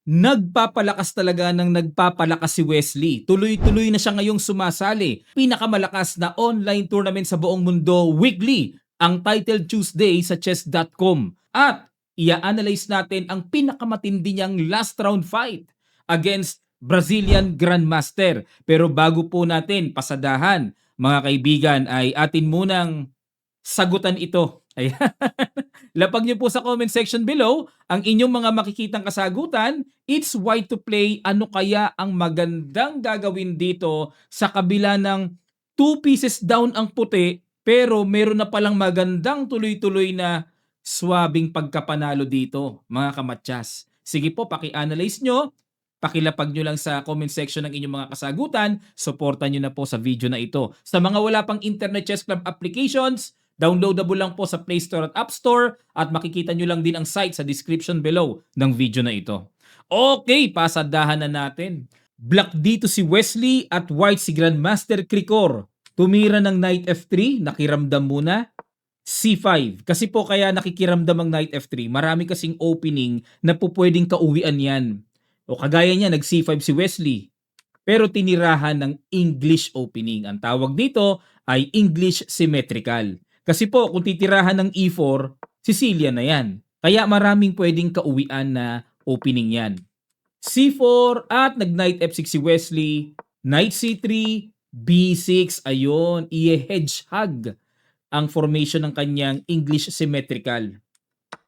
Nagpapalakas talaga ng nagpapalakas si Wesley. Tuloy-tuloy na siya ngayong sumasali. Pinakamalakas na online tournament sa buong mundo weekly, ang Title Tuesday sa chess.com. At i-analyze natin ang pinakamatindi niyang last round fight against Brazilian Grandmaster. Pero bago po natin pasadahan, mga kaibigan, ay atin munang sagutan ito. Ayan. Lapag niyo po sa comment section below ang inyong mga makikitang kasagutan. It's why to play. Ano kaya ang magandang gagawin dito sa kabila ng 2 pieces down ang puti pero meron na palang magandang tuloy-tuloy na swabing pagkapanalo dito, mga kamatyas. Sige po, paki-analyze nyo. Pakilapag nyo lang sa comment section ng inyong mga kasagutan. Supportan nyo na po sa video na ito. Sa mga wala pang Internet Chess Club applications, downloadable lang po sa Play Store at App Store at makikita nyo lang din ang site sa description below ng video na ito. Okay, pasadahan na natin. Black dito si Wesley at white si Grandmaster Krikor. Tumira ng Knight F3, nakiramdam muna. C5. Kasi po kaya nakikiramdam ang Knight F3, marami kasing opening na po pwedeng kauwian yan. O kagaya niya, nag C5 si Wesley. Pero tinirahan ng English opening. Ang tawag dito ay English symmetrical. Kasi po, kung titirahan ng E4, Sicilian na yan. Kaya maraming pwedeng kauwian na opening yan. C4 at nag-Knight F6 si Wesley. Knight C3, B6. Ayun, i-hedgehog ang formation ng kanyang English symmetrical.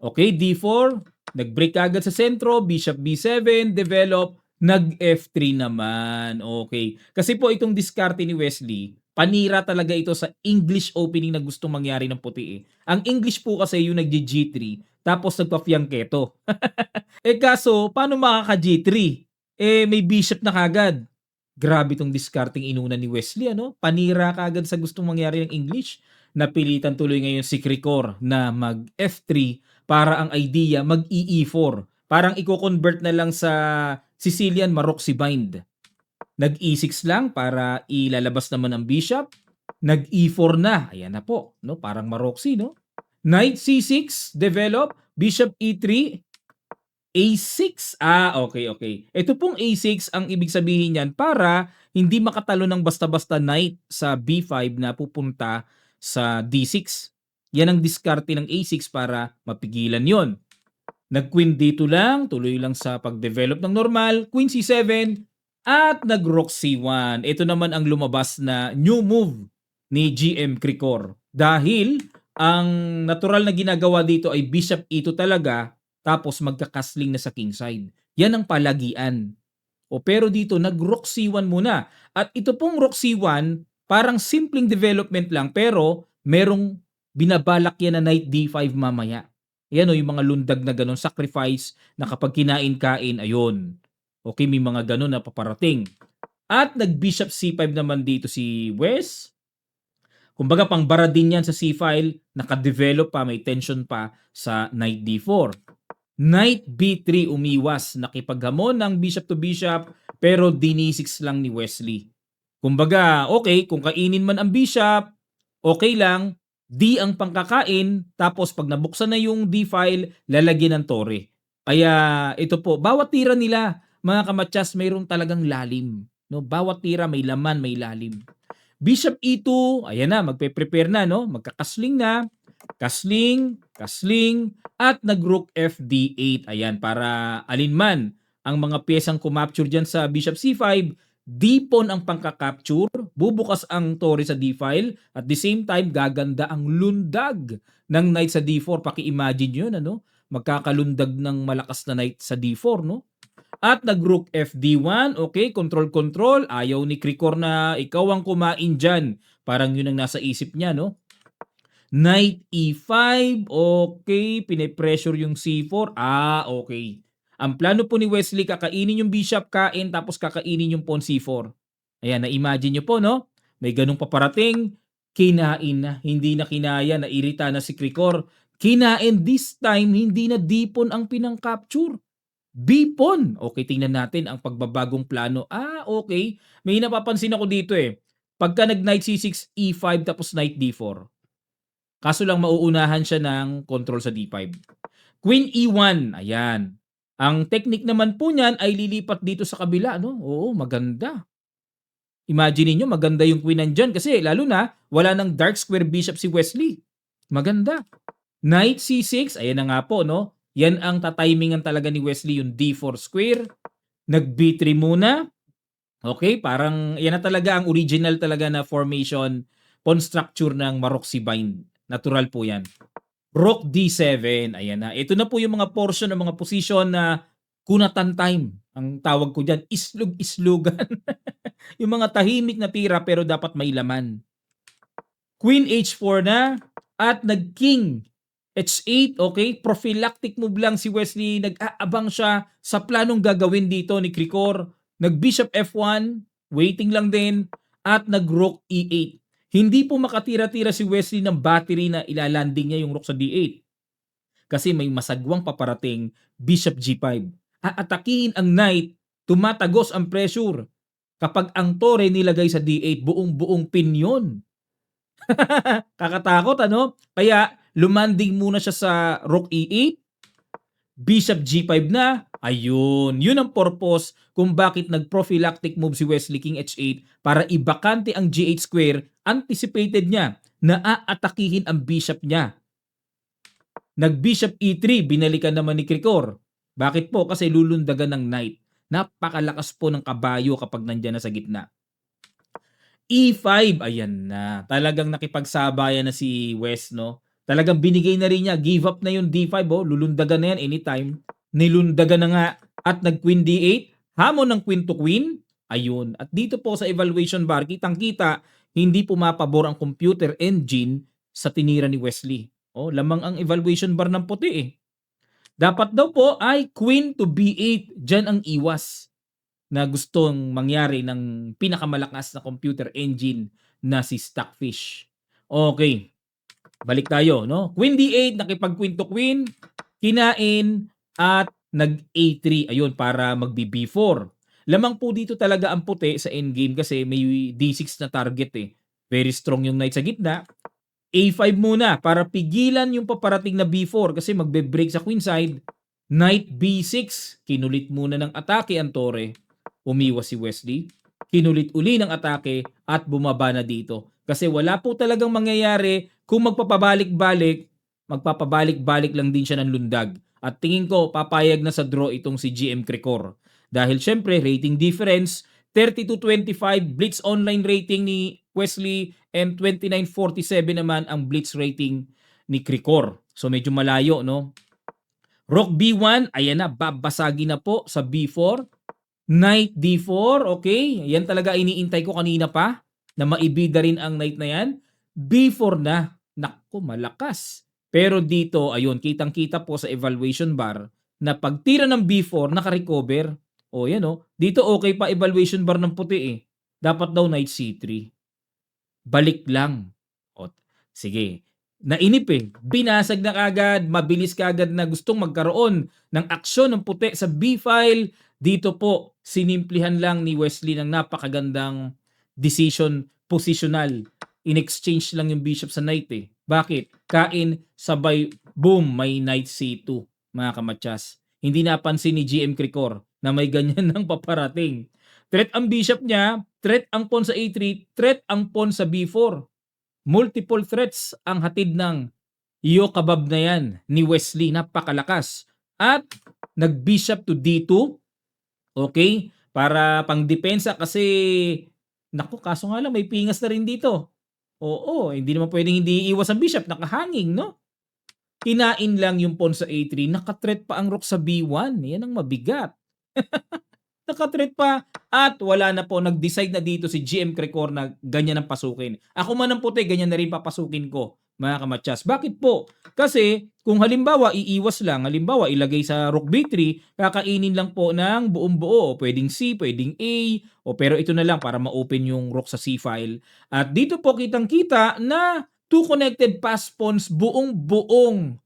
Okay, D4. Nag-break agad sa sentro. Bishop B7. Develop. Nag-F3 naman. Okay. Kasi po itong diskarte ni Wesley, panira talaga ito sa English opening na gustong mangyari ng puti eh. Ang English po kasi yung nag-G3 tapos nagpa-fianchetto. Kaso, paano makaka-G3? May bishop na kagad. Grabe itong discarding inuna ni Wesley, ano? Panira kagad sa gustong mangyari ng English. Napilitan tuloy ngayon si Krikor na mag-F3 para ang idea mag-E4. Parang i-convert na lang sa Sicilian Maroczy bind. Nag-E6 lang para ilalabas naman ang bishop. Nag-E4 na. Ayan na po, no? Parang Maroczy, no? Knight C6, develop. Bishop E3, A6. Okay. Ito pong A6, ang ibig sabihin niyan para hindi makatalo ng basta-basta knight sa B5 na pupunta sa D6. Yan ang diskarte ng A6 para mapigilan yon. Nag-queen dito lang, tuloy lang sa pag-develop ng normal. Queen C7 at nag-rook C1. Ito naman ang lumabas na new move ni GM Krikor. Dahil ang natural na ginagawa dito ay bishop E2 talaga, tapos magka-castling na sa kingside. Yan ang palagian. Pero dito, nag-rook C1 muna. At ito pong rook C1, parang simpleng development lang, pero merong binabalak yan na knight D5 mamaya. Yan yung mga lundag na ganun, sacrifice na kapag kinain-kain, ayun. Okay, may mga ganun na paparating. At nag-bishop C5 naman dito si Wes. Kumbaga, pangbara din yan sa C-file, naka-develop pa, may tension pa sa knight D4. Knight B3 umiwas, nakipaghamon ng bishop to bishop, pero D6 lang ni Wesley. Kumbaga, okay, kung kainin man ang bishop, okay lang, D ang pangkakain, tapos pag nabuksan na yung D file, lalagyan ng tore. Kaya ito po, bawat tira nila, mga kamatyas, mayroon talagang lalim. No? Bawat tira may laman, may lalim. Bishop E2, ayan na, magpe-prepare na, no? Magkakasling na. Kasling, at nag-rook FD8. Ayan, para alinman ang mga piyesang kumapture dyan sa bishop C5, D-pawn ang pangka-capture, bubukas ang tore sa D-file, at the same time, gaganda ang lundag ng knight sa D4. Paki-imagine yun, ano? Magkakalundag ng malakas na knight sa D4, no? At nag-rook FD1, okay, control. Ayaw ni Krikor na ikaw ang kumain dyan. Parang yun ang nasa isip niya, no? Knight E5, okay, pinipressure yung C4, okay. Ang plano po ni Wesley, kakainin yung bishop, kain, tapos kakainin yung pawn C4. Ayan, na-imagine nyo po, no? May ganung paparating, kinain na, hindi na kinaya, nairita na si Krikor. Kinain, this time, hindi na D-pawn ang pinang-capture. B-pawn. Okay, tingnan natin ang pagbabagong plano. Okay. May napapansin ako dito eh. Pagka nag-knight C6, E5, tapos knight D4. Kaso lang mauunahan siya ng control sa D5. Queen E1, ayan. Ang technique naman po niyan ay lilipat dito sa kabila 'no, oo maganda. Imagine niyo maganda yung queen nandiyan kasi lalo na wala ng dark square bishop si Wesley. Maganda. Knight C6, ayan na nga po 'no. Yan ang ta-timingan talaga ni Wesley yung D4 square, nag B3 muna. Okay, parang yan na talaga ang original talaga na formation, pawn structure ng Maroczy bind. Natural po yan. Rook D7, ayan na. Ito na po yung mga portion ng mga position na kunatan time. Ang tawag ko diyan, islog-islogan. Yung mga tahimik na tira pero dapat may laman. Queen H4 na at nag-king H8, okay? Prophylactic move lang si Wesley. Nag-aabang siya sa planong gagawin dito ni Krikor. Nag-bishop F1, waiting lang din. At nag-rook E8. Hindi po makatira-tira si Wesley ng battery na ilalanding niya yung rook sa D8. Kasi may masagwang paparating, bishop G5. Aatakihin ang knight, tumatagos ang pressure. Kapag ang tore nilagay sa D8, buong-buong pinyon. Kakatakot ano? Kaya lumanding muna siya sa rook E8, bishop G5 na. Ayun, yun ang purpose kung bakit nag-prophylactic move si Wesley king H8 para ibakante ang G8 square. Anticipated niya na aatakihin ang bishop niya. Nag-bishop E3, binalikan naman ni Krikor. Bakit po? Kasi lulundagan ng knight. Napakalakas po ng kabayo kapag nandyan na sa gitna. E5, ayan na. Talagang nakipagsabayan na si West, no? Talagang binigay na rin niya. Give up na yung D5, oh. Lulundagan na yan anytime. Nilundagan na nga. At nag-queen D8. Hamon ng queen to queen. Ayun. At dito po sa evaluation bar, kitang-kita, hindi pumapabor ang computer engine sa tinira ni Wesley. Oh, lamang ang evaluation bar ng puti eh. Dapat daw po ay queen to B8. Diyan ang iwas na gustong mangyari ng pinakamalakas na computer engine na si Stockfish. Okay, balik tayo, no? Queen D8, nakipag queen to queen, kinain at nag A3, ayun, para magbi B4. Lamang po dito talaga ang puti sa endgame kasi may D6 na target eh. Very strong yung knight sa gitna. A5 muna para pigilan yung paparating na B4 kasi magbe-break sa queen side. Knight B6, kinulit muna ng atake ang tore. Umiwas si Wesley. Kinulit uli ng atake at bumaba na dito. Kasi wala po talagang mangyayari kung magpapabalik-balik lang din siya ng lundag. At tingin ko papayag na sa draw itong si GM Krikor. Dahil syempre rating difference, 30-25 Blitz online rating ni Wesley and 29-47 naman ang Blitz rating ni Krikor. So medyo malayo, no? Rook B1, ayan na, babasagi na po sa B4. Knight D4, okay. Yan talaga iniintay ko kanina pa na maibida rin ang knight na yan. B4 na. Naku, malakas. Pero dito, ayun, kitang-kita po sa evaluation bar na pagtira ng B4, naka-recover. O yan o. Dito okay pa evaluation bar ng puti eh. Dapat daw knight C3. Balik lang. O, sige. Nainip eh. Binasag na kagad, mabilis kagad na gustong magkaroon ng aksyon ng puti sa B-file. Dito po, sinimplihan lang ni Wesley ng napakagandang decision positional. In-exchange lang yung bishop sa knight eh. Bakit? Kain, sabay, boom, may knight C2, mga kamatsas. Hindi napansin ni GM Krikor na may ganyan ng paparating. Threat ang bishop niya, threat ang pawn sa A3, threat ang pawn sa B4. Multiple threats ang hatid ng Yokabab na yan ni Wesley. Napakalakas. At nag-bishop to D2. Okay? Para pang depensa kasi naku, kaso nga lang may pingas na rin dito. Oo, hindi naman pwedeng hindi iiwas ang bishop. Nakahanging, no? Kinain lang yung pawn sa A3. Nakatreat pa ang rook sa B1. Yan ang mabigat. Nakatreat pa at wala na po, nag-decide na dito si GM Krikor na ganyan ang pasukin. Ako man ang puti, ganyan na rin papasukin ko, mga kamatsas. Bakit po? Kasi kung halimbawa iiwas lang, halimbawa ilagay sa rook B3, kakainin lang po ng buong buo. O pwedeng C, pwedeng A, o pero ito na lang para ma-open yung rook sa C file. At dito po kitang-kita na two connected pass pawns, buong-buong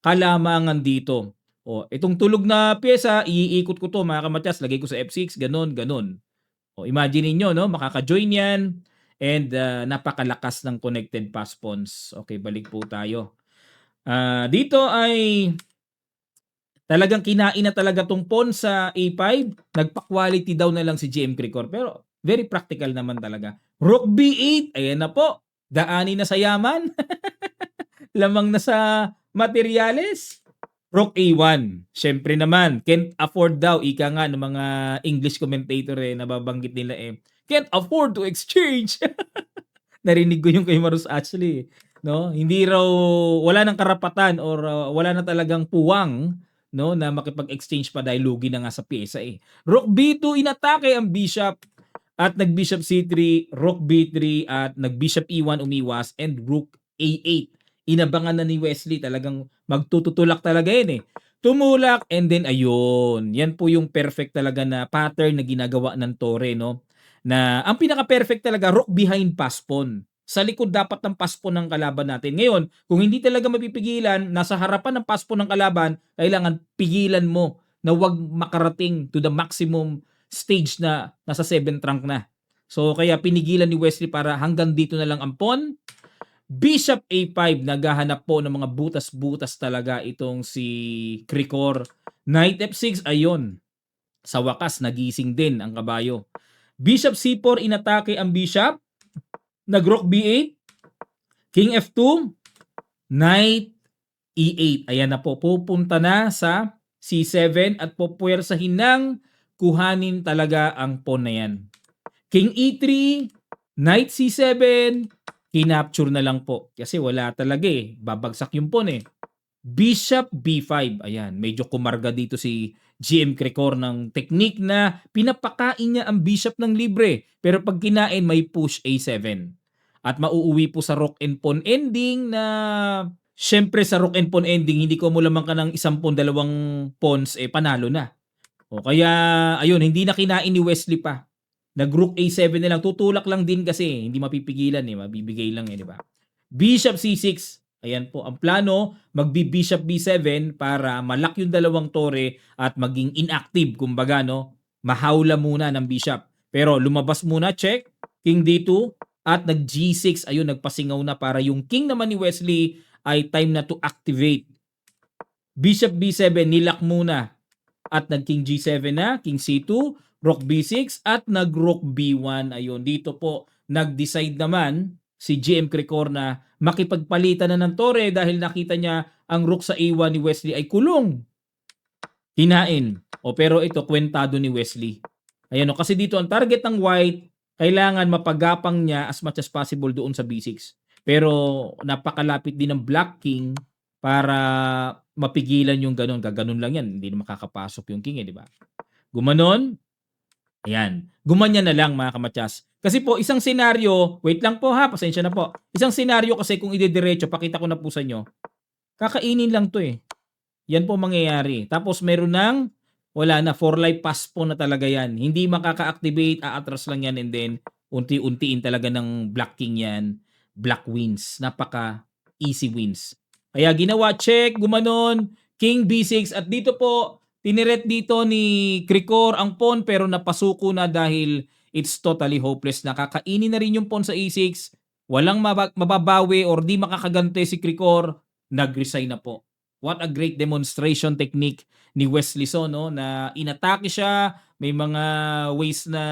kalamangan dito. O, itong tulog na pyesa, iikot ko to mga kamatyas, lagay ko sa F6, ganun, ganun. O, imagine niyo no, makaka-join yan and napakalakas ng connected pass pawns. Okay, balik po tayo. Dito ay Talagang kinain na talaga 'tong pawn sa A5, nagpa-quality daw na lang si GM Cricor, pero very practical naman talaga. Rook B8, ayan na po, daanin na sa yaman, lamang na sa materyales. Rook A1, siyempre naman, can't afford daw, ika nga ng mga English commentator nababanggit nila can't afford to exchange. Narinig ko yung kay Marus Ashley, 'no? Hindi raw wala ng karapatan or wala na talagang puwang, 'no, na makipag-exchange pa dahil lugi na nga sa piyesa, Rook B2 inatake ang bishop at nag-bishop C3, rook B3 at nag-bishop E1 umiwas and rook A8. Inabangan na ni Wesley, talagang magtututulak talaga yan. Tumulak and then ayun, yan po yung perfect talaga na pattern na ginagawa ng Torre, no? Na ang pinaka-perfect talaga, rook behind pass pawn. Sa likod dapat ng pass pawn ng kalaban natin. Ngayon, kung hindi talaga mapipigilan, nasa harapan ng pass pawn ng kalaban, kailangan pigilan mo na wag makarating to the maximum stage na nasa 7th rank na. So kaya pinigilan ni Wesley para hanggang dito na lang ang pawn. Bishop A5, naghahanap po ng mga butas-butas talaga itong si Cricor. Knight F6, ayun. Sa wakas, nagising din ang kabayo. Bishop C4, inatake ang bishop. Nag-rook B8. King F2. Knight E8. Ayan na po, pupunta na sa C7 at pupuwersahin ng kuhanin talaga ang pawn na yan. King E3, Knight C7, kinapture na lang po. Kasi wala talaga babagsak yung pawn Bishop B5, ayan, medyo kumarga dito si GM Cricor ng technique na pinapakain niya ang bishop ng libre. Pero pag kinain, may push A7. At mauuwi po sa rook and pawn ending na syempre sa rook and pawn ending, hindi ko mo lamang ka ng isang pawn, dalawang pawns, panalo na. O kaya, ayun, hindi na kinain ni Wesley pa. Nag-rook A7 na lang, tutulak lang din kasi, hindi mapipigilan mabibigay lang di ba? Bishop C6, ayan po ang plano, magbi-bishop B7 para malak yung dalawang tore at maging inactive, kumbaga no, mahawla muna ng bishop. Pero lumabas muna, check, King D2 at nag-G6, ayun, nagpasingaw na para yung king naman ni Wesley ay time na to activate. Bishop B7, nilak muna at nag-King G7 na, King C2, Rook B6 at nag-Rook B1. Ayun, dito po nag-decide naman si GM Cricor na makipagpalitan na ng tore dahil nakita niya ang rook sa A1 ni Wesley ay kulong. Hinain. Pero ito, kwentado ni Wesley. Ayan kasi dito ang target ng white, kailangan mapagapang niya as much as possible doon sa B6. Pero napakalapit din ng Black King para mapigilan yung ganun. Gaganon lang yan. Hindi na makakapasok yung king di ba? Gumanon. Ayan. Gumanyan na lang mga kamatyas. Kasi po, isang senaryo, wait lang po pasensya na po. Isang senaryo kasi kung idediretso, pakita ko na po sa inyo, kakainin lang to Yan po mangyayari. Tapos meron ng, wala na, for life pass po na talaga yan. Hindi makaka-activate, aatras lang yan and then, unti-untiin talaga ng Black King yan. Black wins. Napaka easy wins. Kaya ginawa, check, gumanon, King B6 at dito po, tiniret dito ni Cricor ang pawn pero napasuko na dahil it's totally hopeless na. Kakainin na rin yung pawn sa E6. Walang mababawi or di makakagante si Cricor. Nag-resign na po. What a great demonstration technique ni Wesley So, no? Na inatake siya. May mga ways na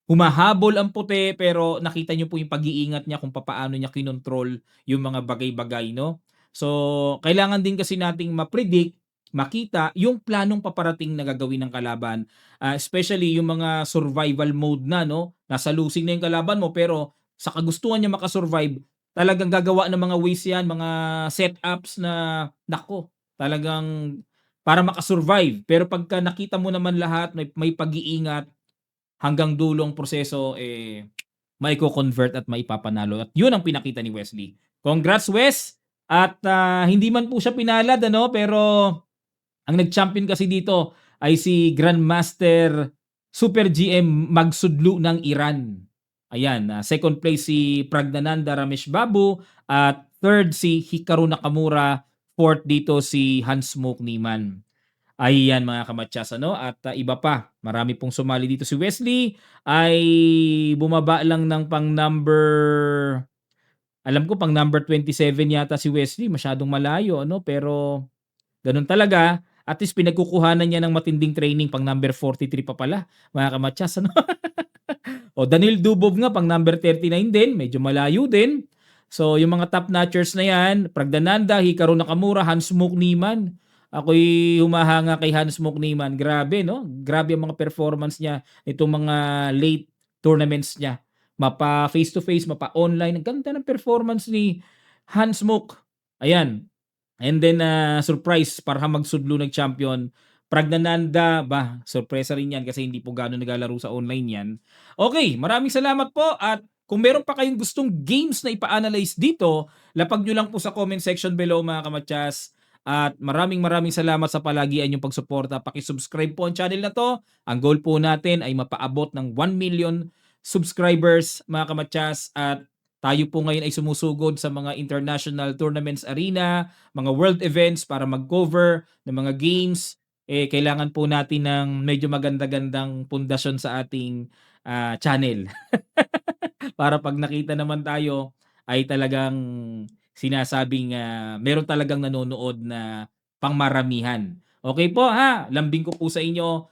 humahabol ang puti pero nakita niyo po yung pag-iingat niya kung paano niya kinontrol yung mga bagay-bagay, no? So, kailangan din kasi nating ma-predict, makita yung planong paparating na gagawin ng kalaban. Especially yung mga survival mode na, no? Nasa losing na yung kalaban mo pero sa kagustuhan niya makasurvive, talagang gagawa ng mga ways yan, mga setups na, nako, talagang para makasurvive. Pero pagka nakita mo naman lahat, may pag-iingat, hanggang dulong proseso, maiko-convert at maipapanalo. At yun ang pinakita ni Wesley. Congrats, Wes! At hindi man po siya pinalad, pero ang nag-champion kasi dito ay si Grandmaster Super GM Magsudlu ng Iran. Ayan, second place si Pragnananda Ramesh Babu at third si Hikaru Nakamura, fourth dito si Hans Smoke Niemann. Ayan mga kamatyas, at iba pa, marami pong sumali dito. Si Wesley ay bumaba lang ng pang number, alam ko pang number 27 yata si Wesley, masyadong malayo, pero ganun talaga. At least pinagkukuhanan niya ng matinding training, pang number 43 pa pala, mga kamatyas, ano? O Daniil Dubov nga pang number 39 din, medyo malayo din. So yung mga top notchers na yan, Pragdananda, Hikaru Nakamura, Hans-Smoke Niemann. Ako'y humahanga kay Hans-Smoke Niemann. Grabe, no? Grabe ang mga performance niya itong mga late tournaments niya. Mapa face to face, mapa online. Ang ganda ng performance ni Hans-Smoke. Ayan. And then surprise para magsudlo ng champion. Pragdananda, sorpresa rin yan kasi hindi po gano'n naglalaro sa online yan. Okay, maraming salamat po at kung meron pa kayong gustong games na ipa-analyze dito, lapag nyo lang po sa comment section below mga kamatyas. At maraming salamat sa palagian yung pagsuporta. Paki-subscribe po ang channel na to. Ang goal po natin ay mapaabot ng 1 million subscribers mga kamatyas at tayo po ngayon ay sumusugod sa mga international tournaments arena, mga world events para mag-cover ng mga games. Kailangan po natin ng medyo maganda-gandang pundasyon sa ating channel. Para pag nakita naman tayo ay talagang sinasabing meron talagang nanonood na pangmaramihan. Okay po ha, lambing ko po sa inyo.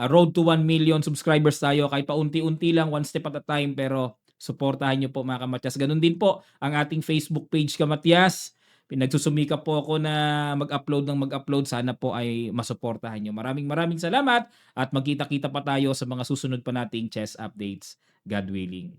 Road to 1 million subscribers tayo kahit paunti-unti lang, one step at a time, pero suportahan niyo po mga kamatyas. Ganun din po ang ating Facebook page Kamatyas. Pinagsusumikap po ako na mag-upload ng mag-upload. Sana po ay masuportahan niyo. Maraming salamat at magkita-kita pa tayo sa mga susunod pa nating chess updates. God willing.